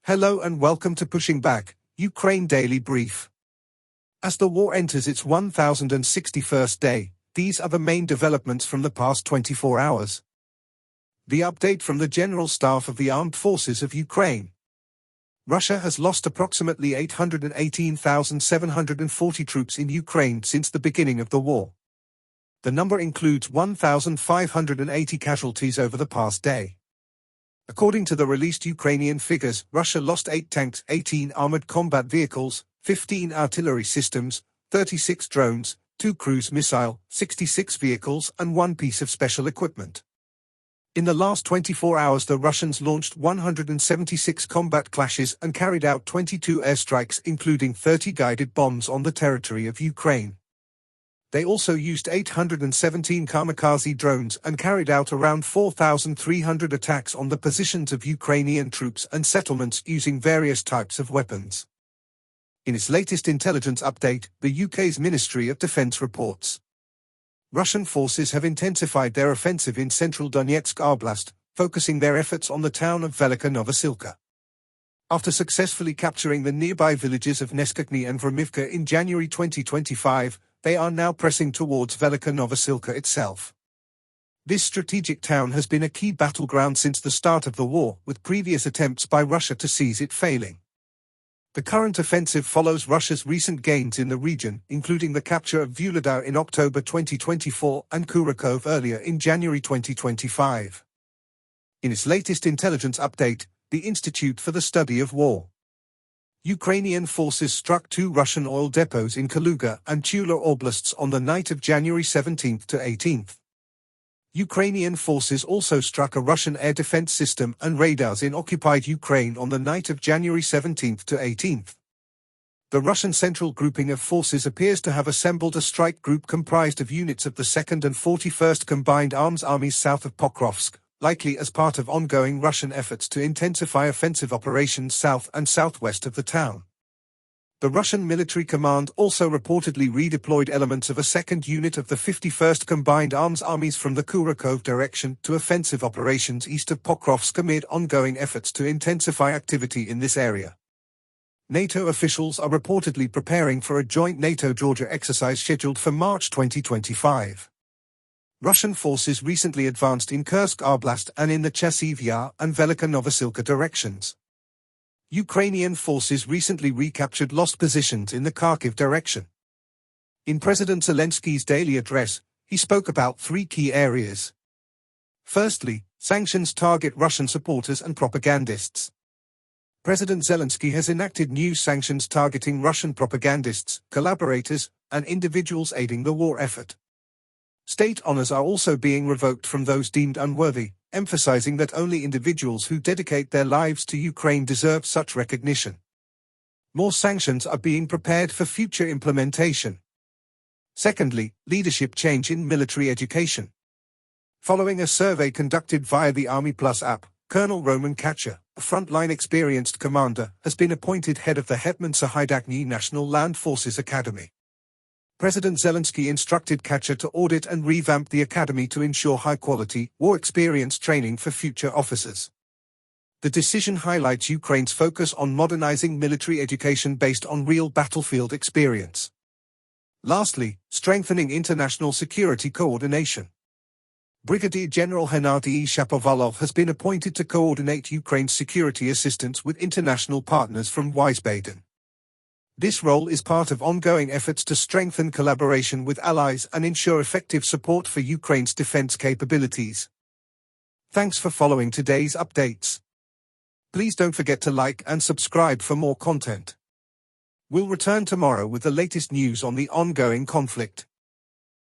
Hello and welcome to Pushing Back, Ukraine Daily Brief. As the war enters its 1061st day, these are the main developments from the past 24 hours. The update from the General Staff of the Armed Forces of Ukraine. Russia has lost approximately 818,740 troops in Ukraine since the beginning of the war. The number includes 1,580 casualties over the past day. According to the released Ukrainian figures, Russia lost 8 tanks, 18 armored combat vehicles, 15 artillery systems, 36 drones, 2 cruise missiles, 66 vehicles and 1 piece of special equipment. In the last 24 hours the Russians launched 176 combat clashes and carried out 22 airstrikes including 30 guided bombs on the territory of Ukraine. They also used 817 kamikaze drones and carried out around 4,300 attacks on the positions of Ukrainian troops and settlements using various types of weapons. In its latest intelligence update, the UK's Ministry of Defence reports Russian forces have intensified their offensive in central Donetsk Oblast, focusing their efforts on the town of Velika Novosilka. After successfully capturing the nearby villages of Neskokny and Vromivka in January 2025, they are now pressing towards Velika Novosilka itself. This strategic town has been a key battleground since the start of the war, with previous attempts by Russia to seize it failing. The current offensive follows Russia's recent gains in the region, including the capture of Vuhledar in October 2024 and Kurakov earlier in January 2025. In its latest intelligence update, the Institute for the Study of War. Ukrainian forces struck 2 Russian oil depots in Kaluga and Tula oblasts on the night of January 17 to 18. Ukrainian forces also struck a Russian air defense system and radars in occupied Ukraine on the night of January 17 to 18. The Russian Central Grouping of Forces appears to have assembled a strike group comprised of units of the 2nd and 41st Combined Arms Armies south of Pokrovsk, likely as part of ongoing Russian efforts to intensify offensive operations south and southwest of the town. The Russian military command also reportedly redeployed elements of a 2nd unit of the 51st Combined Arms Armies from the Kurakov direction to offensive operations east of Pokrovsk amid ongoing efforts to intensify activity in this area. NATO officials are reportedly preparing for a joint NATO-Georgia exercise scheduled for March 2025. Russian forces recently advanced in Kursk Oblast and in the Chasiv Yar and Velika Novosilka directions. Ukrainian forces recently recaptured lost positions in the Kharkiv direction. In President Zelensky's daily address, he spoke about 3 key areas. Firstly, sanctions target Russian supporters and propagandists. President Zelensky has enacted new sanctions targeting Russian propagandists, collaborators, and individuals aiding the war effort. State honors are also being revoked from those deemed unworthy, emphasizing that only individuals who dedicate their lives to Ukraine deserve such recognition. More sanctions are being prepared for future implementation. Secondly, leadership change in military education. Following a survey conducted via the Army Plus app, Colonel Roman Kacher, a frontline experienced commander, has been appointed head of the Hetman Sahaidatny National Land Forces Academy. President Zelensky instructed Kacher to audit and revamp the academy to ensure high-quality, war-experience training for future officers. The decision highlights Ukraine's focus on modernizing military education based on real battlefield experience. Lastly, strengthening international security coordination. Brigadier General Hennady Shapovalov has been appointed to coordinate Ukraine's security assistance with international partners from Wiesbaden. This role is part of ongoing efforts to strengthen collaboration with allies and ensure effective support for Ukraine's defense capabilities. Thanks for following today's updates. Please don't forget to like and subscribe for more content. We'll return tomorrow with the latest news on the ongoing conflict.